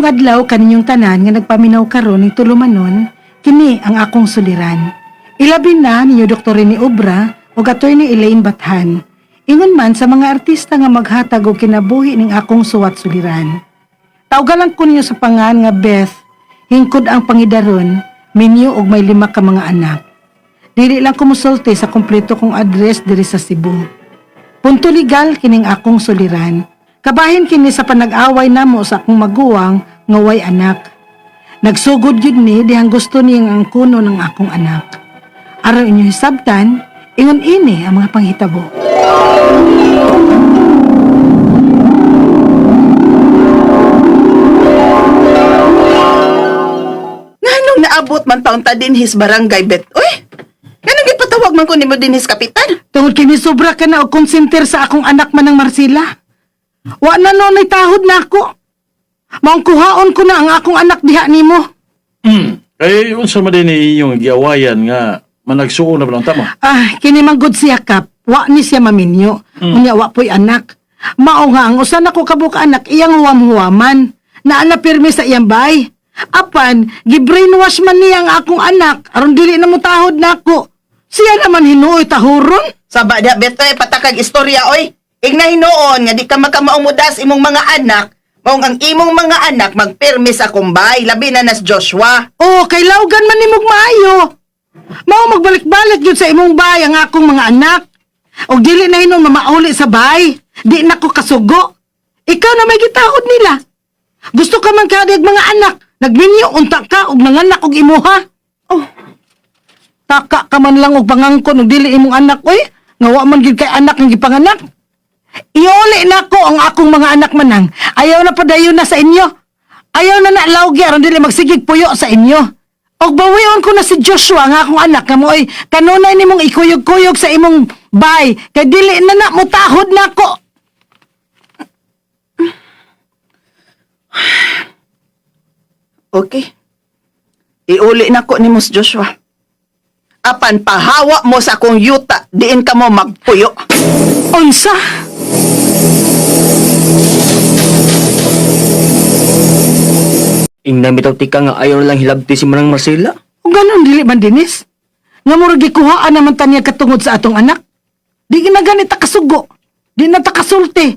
Mayong adlaw kaninyong tanan nga nagpaminaw karon ni tulumanon, kini ang akong suliran. Ilabi na ninyo Dr. ni Obra o Attorney Elaine Bathan. Ingon man sa mga artista nga maghatag og kinabuhi ning akong suwat suliran. Tawgalan ko ninyo sa pangan nga Beth, hingkod ang pangidaron, minyo og may 5 ka mga anak. Dili lang kumusulti sa kompleto kong address diri sa Cebu. Punto legal kining akong suliran. Kabahin kini sa panag-away namo sa akong maguwang nga way anak. Nagsugod yun ni dihang gusto niyang ang kuno ng akong anak. Araw inyo hisabtan, ingon ini ang mga panghitabo. Nganong naabot man taon ta dinhis barangay Bet? Uy! Nganong gipatawag man ko nimo dinhis kapitan? Tungod kini sobra ka na og konsinter sa akong anak manang Marcela. Wa na noon tahod na ako. Maong kuhaon ko na ang akong anak diha nimo. Kaya unsa man din inyong giawayan nga managsuon na ba lang tama? Kini man gud siya kap. Wa ni siya maminyo. Unya wa po'y anak. Mao nga ang usa nako kabuk anak iyang huwam-huwaman. Naana pirmi sa iyang bay. Apan, gi-brainwash man niya ang akong anak aron dili na mo tahod nako. Siya naman hinuoy tahuron. Saba da Bet, patakag istorya oy. Igna hinoon nga di ka makamaumudas imong mga anak, maong ang imong mga anak magpirmi sa kumbay, labi na nas Joshua. Oh, kay lawgan man nimog maayo. Mao magbalik-balik jud sa imong bay ang akong mga anak. Og dili na hinon mamauli sa bay. Di na ko kasugo. Ikaw na may gitahod nila. Gusto ka man kadig mga anak. Nagminyo unta ka og nanganak og imuha. Oh. Taka ka man lang og pangangkon og dili imong anak oy. Nga wa man gid kay anak ang gipanganak. Iuli na ko ang akong mga anak manang. Ayaw na padayon na sa inyo. Ayaw na nalawgi aron dili magsigig puyo sa inyo. Og bawion ko na si Joshua nga akong anak nga mo'y kanunay nimong ikuyog-kuyog sa imong bay. Kay dili na mo tahod na ko. Okay. Iuli na ko ni Mus Joshua. Apan pahawa mo sa akong yuta, diin ka mo magpuyo. Unsa? Ingna bitaw tika nga ayaw lang hilabti si Manang Marcela. O ganon dili man dinis? Nga murag gikuhaan naman taniya katungod sa atong anak. Di ginaganit ta kasugo. Di na ta kasulti.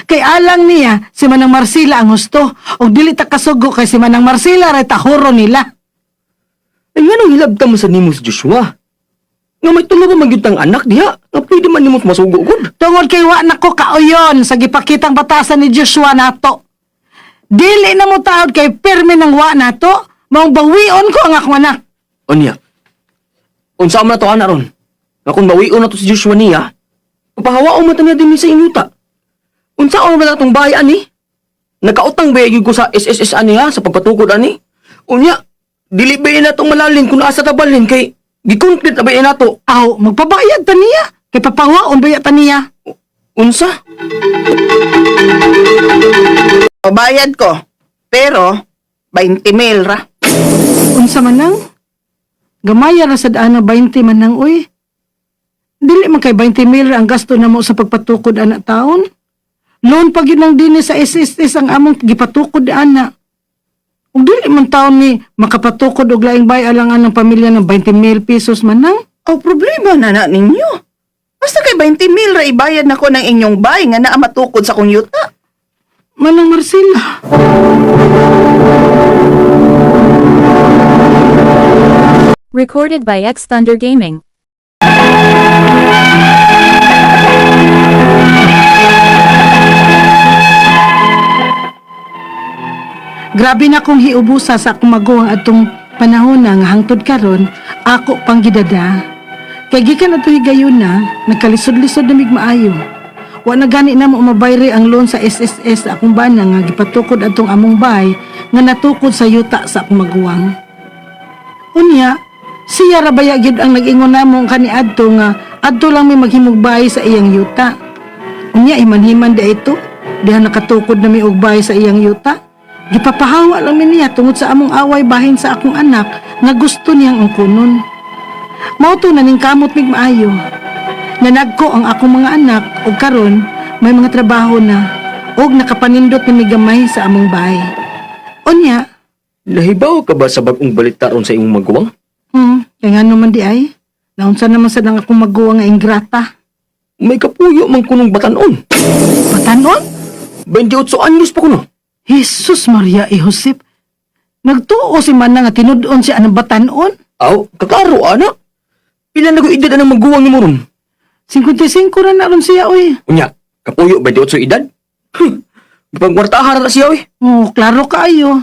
Kay alang niya si Manang Marcela ang husto. O dili ta kasugo kay si Manang Marcela ray tahuro nila. Ay nga nang hilabta mo sa nimos Joshua. Nga may tulo ba magyutang anak diha? Nga pwede man nimos masugo gud. Tungod kay wa na ko kauyon sa gipakitang batasan ni Joshua nato. Dili na mo taod kay pirmi ng wa nato. Maong bawion ko ang akong anak. Onya. Unsa man to ana ron? Nga kung bawion na to si Joshua niya, papahawaon mo niya din sa inyuta. Unsa man ba tong bahay ani? Nakautang ba gyud ko sa SSS ani ha sa pagpatukod ani? Unya, dili ba na tong malalin kung asa tabalin kay gi-complete na ba nato? Aw, magpabayad ta niya. Kay papawaon ba ta niya? Unsa? Bayad ko, pero 20,000 ra. Unsa man nang? Gamaya ra sad ana 20 man nang uy. Dili man kay 20,000 ang gasto namo sa pagpatukod ana taon. Loan pa gyud nang dinhi sa SSS ang among gipatukod ana. Ug dili man taon ni makapatukod og laing bay alangan ng pamilya ng 20,000 pesos man nang. O problema na ninyo. Basta kay 20,000 ra ibayad na ko ng inyong bay nga naa matukod sa kong yuta. Manang Marcela. Recorded by X Thunder Gaming. Grabe na kong hiubusa sa akong maguwang atong panahon na nga hangtod karon ako pang gidada. Kay gikan ato higayon na nagkalisod-lisod na migmaayo. Wa na gani na mo mabayre ang loan sa SSS sa akong bana nga gipatukod atong among bay nga natukod sa yuta sa akong maguwang. Unya, siya ra baya gyud ang nag-ingon namong kaniadto nga adto lang may maghimugbay sa iyang yuta. Unya iman-himan da ito, diha nakatukod na may ugbay sa iyang yuta. Gipapahawa lang niya tungod sa among away bahin sa akong anak nga gusto niyang ungkunon. Mao to naning kamot mig maayo. Nanagko ang akong mga anak ug karon may mga trabaho na ug nakapanindot ni migamay sa among bahay. Unya, Nahibaw ka ba sa bagong balita ron sa imong maguwang? kaya nga naman di ay. Naunsa naman sa nang akong magawa nga ingrata. May kapuyo man kunong batanon. Patanon? 28 anyos pa kuno. Jesus Maria e Josep. Nagtuo si Mana nga tinudon siya ng batanon. Aw, kakaro ana. Pila na ko edad ang maguwang ni mo ron? 55 na ron siya, oy. Unya, kapuyo 28 edad? Gipangkwartahan na siya, oy. Oh, klaro kaayo.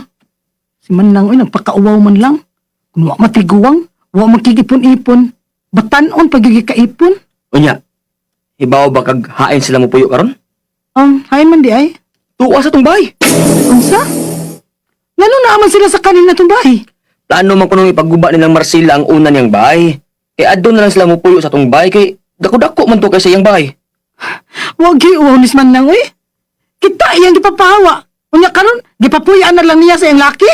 Si Manang, oy, nagpakauwaw man lang. Kung wa matiguwang, wa makikipon-ipon. Batanon pagigikaipon. Unya, hibaw ba kag hain sila mo puyo karon? Hay man di ay. Tuwa sa tong bahay. Unsa? Ngano naaman sila sa kanina tong bahay? Plano man kunong ipagguba nilang Marcela ang una niyang bahay. Kaya adto na lang sila mo puyo sa tong bahay kay dako-dako man to kay sa iyang bahay. Wag giunis man nang, oy. Kita iyang gipapahawa. Unya karon, gipapuyaan na lang niya sa iyang laki.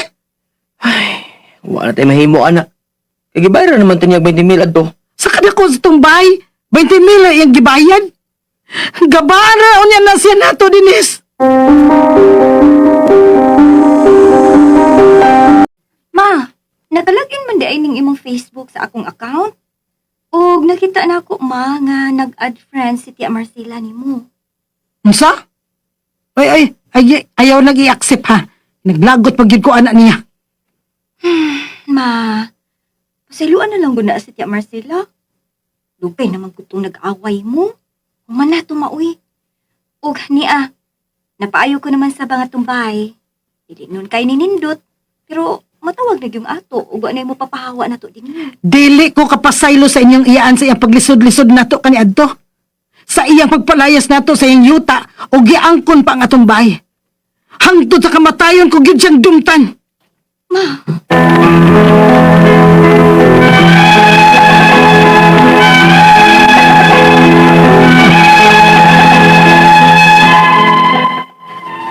Wala tayo mahimo, ana. Kaya gibayran naman to niya 20,000 adto. Sa kadako sa tong bahay, 20,000 ang iyang gibayad. Gabara, unya na siya nato, Dinis. Ma, nakalagin man di ay ning imong Facebook sa akong account. Og nakita na ako, ma, nga nag-add friends si Tia Marcela nimo. Unsa? Ayaw nag-i-accept ha. Naglagot pag ko anak niya. Ma, pasiluan na lang guna si Tia Marcela. Lupay naman ko itong nag-away mo. Humana tumaoy. Og niya, napaayo ko naman sa mga tumbay. Hindi nun kay ninindot. Pero matawag na yung ato. Ug anay mo papahawa na to din. Dili ko kapasaylo sa inyong iyaan sa iyang paglisod-lisod nato kaniadto. Sa iyang pagpalayas nato sa iyang yuta o giangkon pa ang atong bahay. Hangtod sa kamatayon ko gyud siyang dumtan.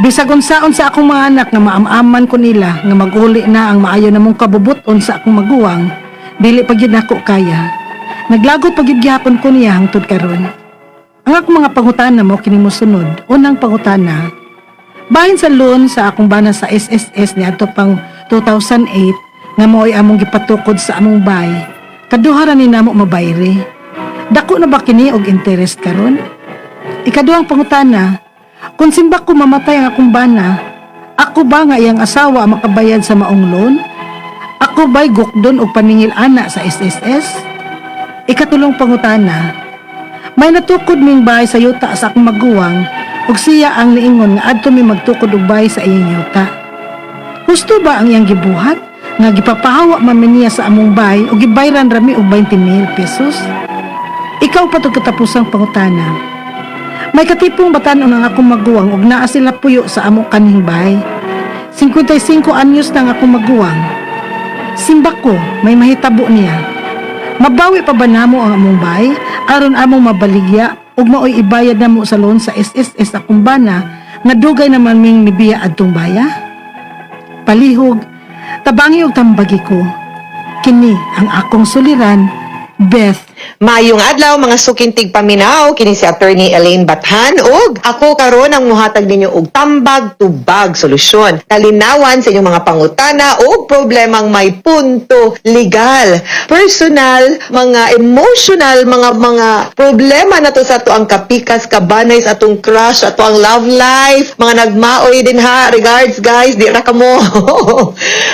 Bisag unsaon sa akong mga anak nga maamaman ko nila nga maguli na ang maayo namong kabubuton sa akong maguwang, dili pa gyud nako kaya. Naglagot pa gyud gyapon ko niya hangtod karon. Ang akong mga pangutana mo kini mosunod. Unang pangutana, bahin sa loan sa akong bana sa SSS niadto pang 2008 nga mo'y among gipatukod sa among bay. Kaduha ra ni namo mabayre. Dako na ba kini og interest karon? Ikaduhang pangutana, kung simba ko mamatay ang akong bana, ako ba nga iyang asawa ang makabayad sa maong loan? Ako ba'y gukdon o paningil ana sa SSS? Ikatulong pangutana, may natukod ming bahay sa yuta sa akong maguwang ug siya ang niingon nga adto mi magtukod og bahay sa iyang yuta. Gusto ba ang iyang gibuhat nga gipapahawa man niya sa among bahay ug gibayran rami og 20,000 pesos? Ikaw pa to katapusang pangutana. May katipong batanon ang akong maguwang ug naa sila puyo sa among kaning bahay. 55 anyos na ang akong maguwang. Simba ko, may mahitabo niya. Mabawi pa ba namo ang among bahay aron among mabaligya ug maoy ibayad namo sa loan sa SSS akong bana nga dugay naman ming nibiya adtong baya? Palihog, tabangi og tambagi ko. Kini ang akong suliran, Beth. Mayong adlaw mga sukintig paminaw kini si Attorney Elaine Bathan ug ako karon ang muhatag ninyo og tambag tubag solusyon. Kalinawan sa inyong mga pangutana o problemang may punto legal, personal, mga emotional, mga problema na to sa ato ang kapikas kabanay sa atong crush, ato ang love life, mga nagmaoy din ha. Regards guys, di ra kamo.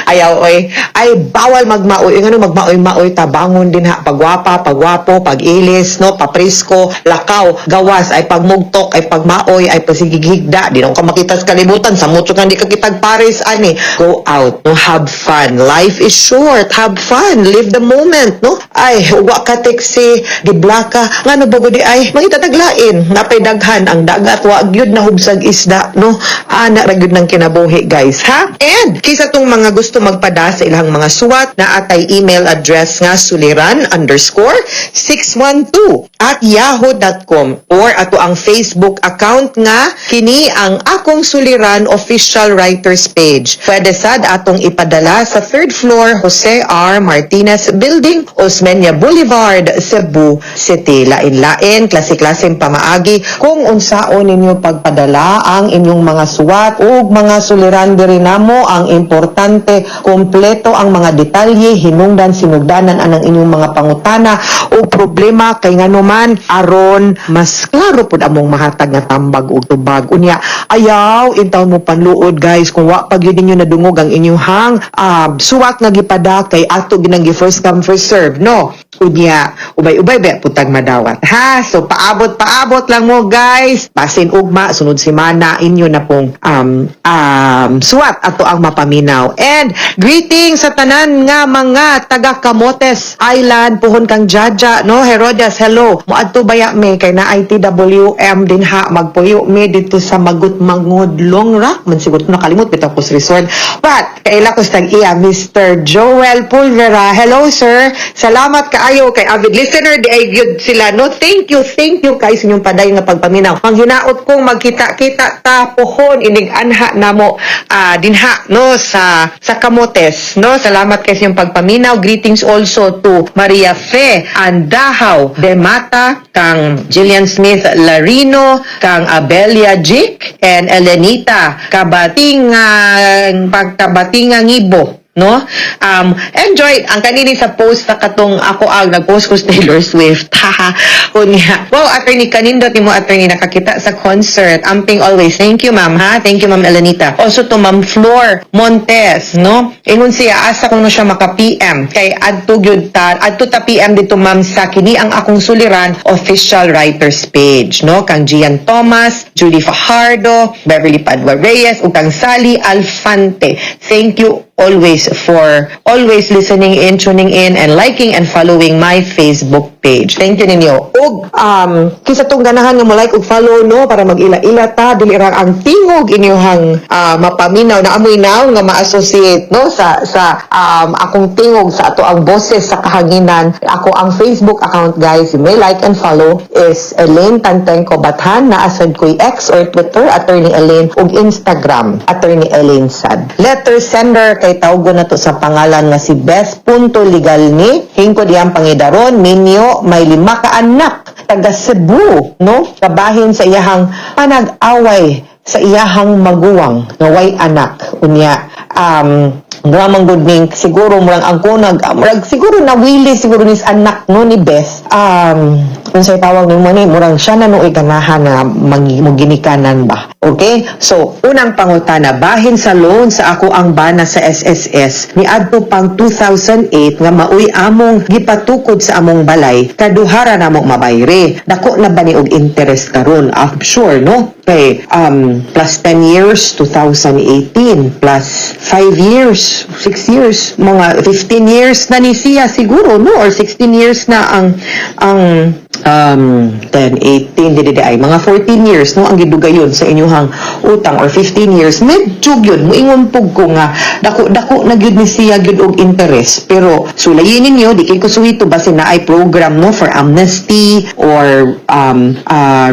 Ayaw oy, ay bawal magmaoy. Ngano magmaoy-maoy tabangon din ha, pagwapa, pagwapo, pag-ilis, no, paprisko, lakaw, gawas, ay pagmugtok, ay pagmaoy, ay pasigigigda. Di na ka makita sa kalibutan, sa mucho nga di ka kitag pares, ani. Go out, no, have fun. Life is short, have fun, live the moment, no. Ay, wa ka teksi, giblaka, nga no bago di ay, mangita taglain, napay daghan, ang dagat, wa gyud na hubsag isda, no. Ana ra gyud ng kinabuhi, guys, ha? And, kisa tong mga gusto magpada sa ilang mga suwat, na atay email address nga suliran_, 612@yahoo.com or ato ang Facebook account nga kini ang Akong Suliran official writers page. Pwede sad atong ipadala sa 3rd floor Jose R. Martinez Building, Osmeña Boulevard, Cebu City. Lain-lain, klase-klaseng pamaagi kung unsaon ninyo pagpadala ang inyong mga suwat o mga suliran diri namo. Ang importante, kompleto ang mga detalye, hinungdan, sinugdanan anang inyong mga pangutana o problema kay nganuman aron mas klaro pud among mahatag nga tambag ug tubag. Unya, ayaw intaw mo panluod guys kung wa pag yun ninyo nadungog ang inyong suwat nga gipada kay ato ginang first come first serve, no? Unya, ubay-ubay ba putag madawat, ha? So paabot lang mo guys, basin ugma sunod semana inyo na pong suwat ato ang mapaminaw. And greetings sa tanan nga mga taga Camotes Island, puhon kang Jaja, no? Herodias, hello. Moadto baya me kay na ITWM din ha, magpuyo me dito sa Magut Mangudlong ra man siguro nakalimot bitaw ko sa resort. But kaila ko sa iya Mr. Joel Pulvera. Hello sir, salamat kaayo kay avid listener di ay gyud sila, no? Thank you kay sa inyong paday nga pagpaminaw. Ang hinaot kong magkita-kita ta pohon inig anha namo dinha, no, sa Camotes, no? Salamat kay sa inyong pagpaminaw. Greetings also to Maria Fe Andahaw de Mata, kang Jillian Smith Larino, kang Abelia Jick, and Elenita Pagkabatingang Ibo, no? Enjoy ang kanini sa post na katong ako ang nag-post ko sa Taylor Swift. Haha. Unya. Wow, attorney kanindot ni mo attorney nakakita sa concert. Amping always. Thank you, ma'am, ha? Thank you, ma'am Elenita. Also to ma'am Flor Montes, no? Ingon siya asa ko no siya maka-PM kay adto gyud ta PM dito ma'am sa kini ang Akong Suliran official writers page, no? Kang Gian Thomas, Julie Fajardo, Beverly Padua Reyes ug kang Sally Alfante. Thank you always for always listening in, tuning in, and liking and following my Facebook page. Thank you ninyo. Ug kisa tong ganahan nga mo like ug follow, no, para mag-ila-ila ta dili ra ang tingog inyohang mapaminaw na amoy now nga ma-associate, no, sa akong tingog sa ato ang boses sa kahanginan. Ako ang Facebook account guys, you may like and follow is Elaine Tantengco Bathan, na asad ko'y X or Twitter Attorney Elaine ug Instagram Attorney Elaine Sad. Letter sender kay tawgo na to sa pangalan nga si Bes.Legalni. Hingkod iyang pangidaron, Minyo, may 5 ka anak, taga Cebu, no? Kabahin sa iyahang panag-away sa iyahang maguwang nga way anak. Unya, gramang good ning siguro murang ang kunag siguro nawili siguro nis anak no ni Beth kung say tawag nimo ni murang siya na noy ganahan na ginikanan ba. Okay, so unang pangutana, bahin sa loan sa ako ang bana sa SSS ni adto pang 2008 nga maoy among gipatukod sa among balay kaduhara namong mabayre dako na ba ni og interest karon? I'm sure, no? Okay, plus 10 years 2018 plus 5 years 6 years, mga 15 years na ni siya siguro, no? Or 16 years na ang 10, 18, ay mga 14 years, no? Ang gidugayon sa inyuhang utang or 15 years, medyo yun, muingon pug ko nga, dako na gyud ni siya gyud og interest. Pero, sulayin ninyo, di kay kusuhito basin na ay program, no? For amnesty or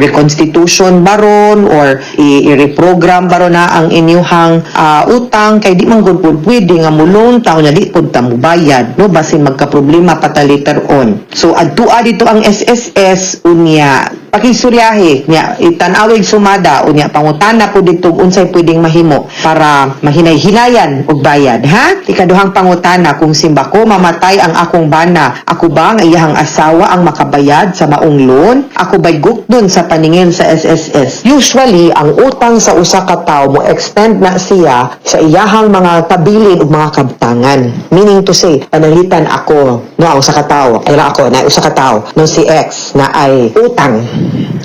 reconstitution baron or i-reprogram baron na ang inyuhang utang kay di man gud pud pwede nga mulong taon na di pud ta mobayad, no, basin magka-problema pata later on. So adtua dito ang SSS unya pakisuryahe nya itan-awig sumada unya pangutana pud dito unsay pwedeng mahimo para mahinay-hinayan og bayad, ha? Ikaduhang pangutana, kung simba ko mamatay ang akong bana, ako ba nga iyahang asawa ang makabayad sa maong loan? Ako ba'y gukdon sa paningin sa SSS? Usually ang utang sa usa ka tawo mo extend na siya sa iyahang mga kabilin ug mga kabtangan. Meaning to say, panalitan ako no ang usa ka tawo, ay ako na usa ka tawo no si X na ay utang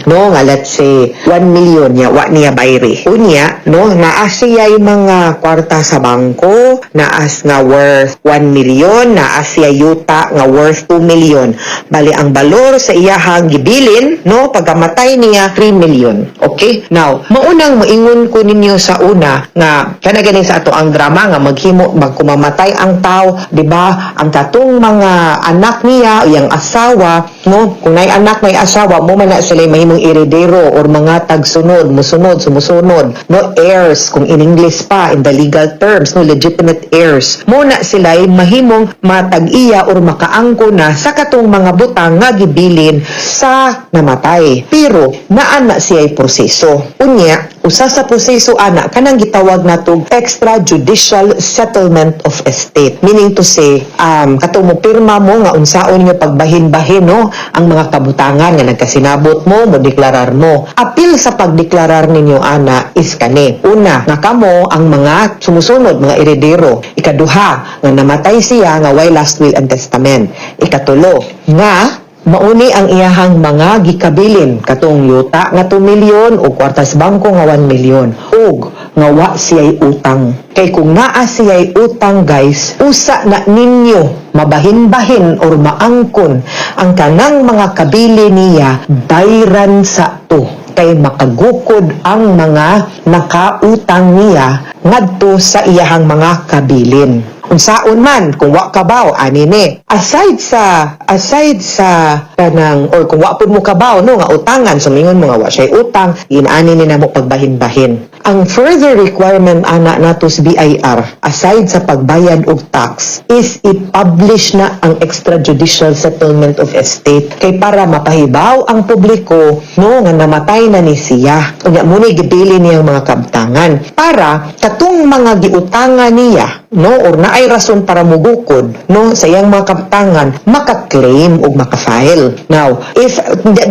no nga let's say 1 million niya wa niya bayri unya no naas siya yung mga kwarta sa bangko naas nga worth 1 million naas siya yuta nga worth 2 million bali ang balor sa iyahang gibilin no pagamatay niya 3 million okay now maunang moingon ko ninyo sa una nga kana ganin sa ato ang drama nga maghimo magkumamatay ang tao di ba ang katong mga anak niya iyang asawa no kung nay anak may asawa mo man na sila mahimong heredero or mga tagsunod, sumusunod, no heirs, kung in English pa, in the legal terms, no legitimate heirs. Muna sila ay mahimong matag-iya or makaangko na sa katong mga butang nga gibilin sa namatay. Pero, naana siya ay proseso. Unya, usa sa proseso ana kanang gitawag natong extrajudicial settlement of estate. Meaning to say, katong mo pirma mo nga unsaon nga pagbahin-bahin no ang mga kabutangan nga nagkasinabot mo deklarar mo. Apil sa pagdeklarar ninyo ana is kani. Una, nga kamo ang mga sumusunod, mga heredero. Ikaduha, nga namatay siya nga way last will and testament. Ikatulo, nga mauni ang iyahang mga gikabilin katong yuta nga 2 milyon o kwartas bangko nga 1 milyon ug nga wa siya'y utang kay kung naa siya'y utang guys usa na ninyo mabahin-bahin or maangkon ang kanang mga kabili niya bayran sa to kay makagukod ang mga nakautang niya ngadto sa iyahang mga kabilin. Unsaon man kung wa kabaw ani ni aside sa kanang or kung wa pud mo kabaw no nga utangan sumingon mo nga wa siya utang inani ni namo pagbahin-bahin ang further requirement ana nato sa BIR aside sa pagbayad og tax is i-publish na ang extrajudicial settlement of estate kay para mapahibaw ang publiko no nga namatay na ni siya unya muni gibili niyang mga kabtangan para katong mga giutangan niya no or naay rason para mugukod no sa iyang mga kabtangan maka-claim o maka-file. Now, if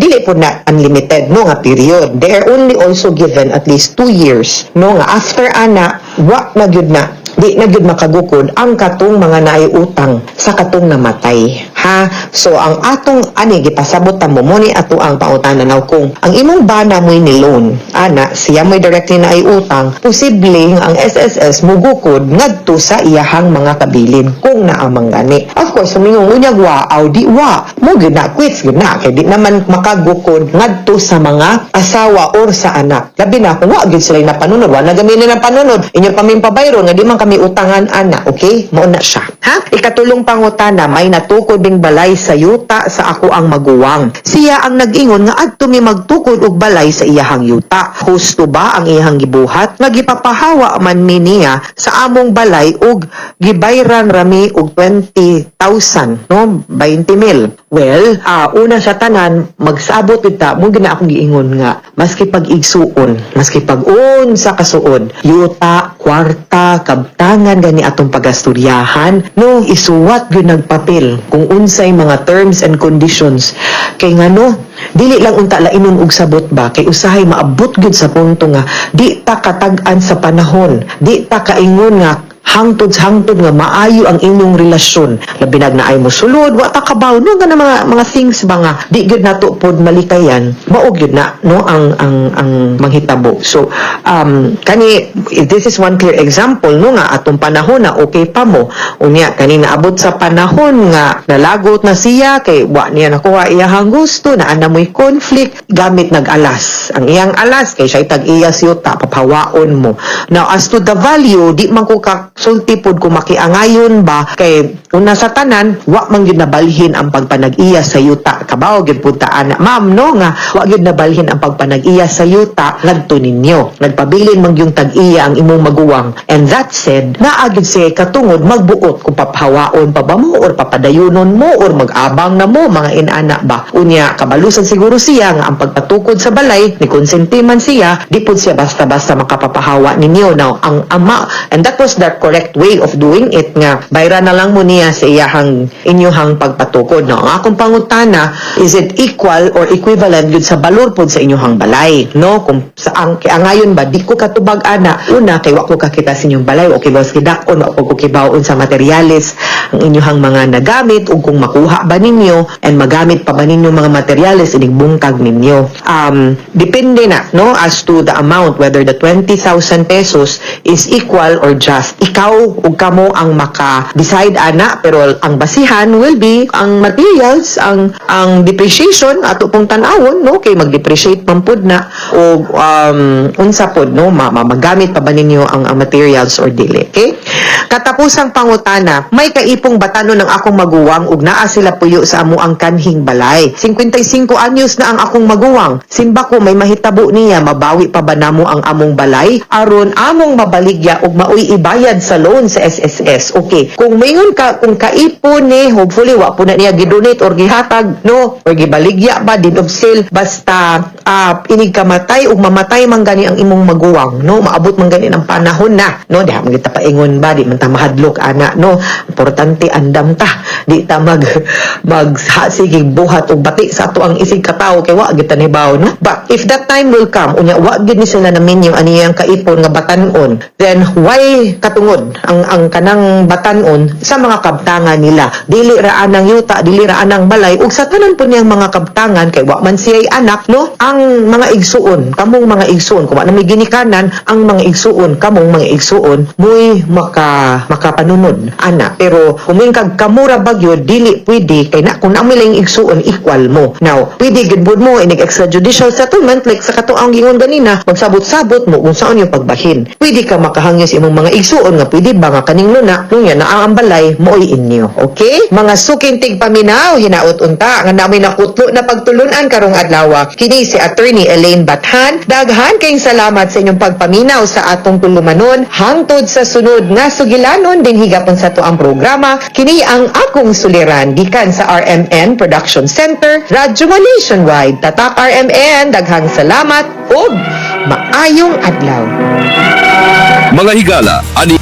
dili po na unlimited no nga period, they are only also given at least 2 years no nga after ana wa na gyud na di na gyud makagukod ang katong mga naiutang sa katong namatay ha so ang atong ani gipasabot ta mo ni ato ang pangutanan naw kung ang imong bana mo ni loan ana siya may directly na utang posible ang SSS mugukod ngadto sa iyahang mga kabilin kung naamang gani of course sumingong unyag wa aw di wa mo gyud na quits gyud na kay di naman makagukod ngadto sa mga asawa or sa anak labi na kung wa gyud sila napanunod wa na gaminin ang panunod inyo pamimpabayron nga di man kami utangan ana okay mo na siya ha ikatulong pangutana may natukod ding balay sa yuta sa ako ang maguwang siya ang nag-ingon nga adto mi magtukod og balay sa iyahang yuta husto ba ang iyahang gibuhat nga gipapahawa man mi niya sa among balay og gibayran rami og 20,000 no 20,000 well una sa tanan magsabot kita mo gina akong giingon nga maski pag-igsuon maski pag-un sa kasuod yuta kwarta kabtangan gani atong pagasturyahan no isuwat gyud nagpapel kung unsay mga terms and conditions kay ngano dili lang unta lainon og sabot ba kay usahay maabot gyud sa punto nga di ta katag-an sa panahon di ta kaingon nga hangtod nga maayo ang inyong relasyon labi naay mo sulod wa ta kabaw no nga mga things ba nga di gyud nato pod malikayan mao gyud na no ang manghitabo so kani this is one clear example no nga atong panahon na okay pa mo unya kani naabot sa panahon nga nalagot na siya kay wa niya nakuha iyahang gusto na ana mo'y conflict gamit nag-alas ang iyang alas kay siya tag-iya siyota papawaon mo now as to the value di man ko sulti pod kung makiangayon ba kay una sa tanan wa man gyud nabalhin ang pagpanag-iya sa yuta kabaw gyud pud ta ana ma'am no nga wa gyud nabalhin ang pagpanag-iya sa yuta ngadto ninyo nagpabilin man gyung tag-iya ang imong maguwang and that said naa gyud siya katungod magbuot kung papahawaon pa ba mo or papadayunon mo or mag-abang na mo mga inana ba unya kabalusan siguro siya nga ang pagpatukod sa balay ni konsenti man siya di pud siya basta-basta makapapahawa ninyo now ang ama and that was that correct way of doing it nga bayra na lang mo niya sa inyuhang pagpatukod. No? Ang akong pangutana, is it equal or equivalent yun sa balor pod sa inyuhang balay? No? Kung saan, kaya ngayon ba, di ko katubag ana, una, kay wa ko kakita sa inyong balay, o kay bawas kidakon, o ko kibaon sa materyales, ang inyuhang mga nagamit, o kung makuha ba ninyo, and magamit pa ba ninyo mga materyales, inigbungkag ninyo. Depende na, no, as to the amount, whether the 20,000 pesos is equal or just. Ikaw, ug kamo ang maka-decide ana, pero ang basihan will be ang materials, ang depreciation ato pong tan-awon, no, kay mag-depreciate man pud na, o unsa pod, no, magamit pa ba ninyo ang materials or dili. Okay? Katapusang pangutana, may kaipong batano ng akong maguwang ug naa sila puyo sa amo ang kanhing balay. 55 anyos na ang akong maguwang. Simba ko may mahitabo niya, mabawi pa ba namo ang among balay aron among mabaligya ug maoy ibayad sa loan sa SSS. Okay, kung mayon ka, kung kaipon ni, hopefully wa po na niya gidonate or gihatag, no, or gibaligya ba din of sale, basta inig kamatay ug mamatay man gani ang imong maguwang, no, maabot man gani ang panahon na, no, diha man kita paingon ba, di man ta mahadlok ana, no, importante andam ta, di ta maghasigig buhat og bati sa ato ang isig katawo kay wa gid tanibaw, no. But if that time will come, unya wa gid ni sila namin yung aniyang kaipon nga batanon, then why katungod ang kanang batanon sa mga kabtangan nila, dili ra anang yuta, dili ra anang balay, ug sa tanan po niyang mga kabtangan kay wa man siya'y anak, no, ang mga igsuon, kamong mga igsuon, kung ano may ginikanan, ang mga igsuon, kamong mga igsuon, muy makapanunod, ana. Pero kung may kamura bagyo, dili pwede, kay na, kung namilang igsuon, equal mo. Now, pwede gidbud mo, inig extrajudicial settlement, like sa katuang gingon ganina, magsabot-sabot mo kung saan yung pagbahin. Pwede ka makahangyo sa imong mga igsuon, nga pwede ba nga kaning luna, nung yan, ang balay, mo'y inyo. Okay? Mga sukintig paminaw, hinaot unta, nga namin nakutlo na pagtulunan karong adlaw. Kini si Attorney Elaine Bathan. Daghan kayong salamat sa inyong pagpaminaw sa atong tulumanon. Hangtod sa sunod nga sugilanon, din higapon sa to ang programa. Kini ang akong suliran, gikan sa RMN Production Center, Radyo Nationwide. Tatak RMN, daghang salamat ug maayong adlaw. Mga higala, ani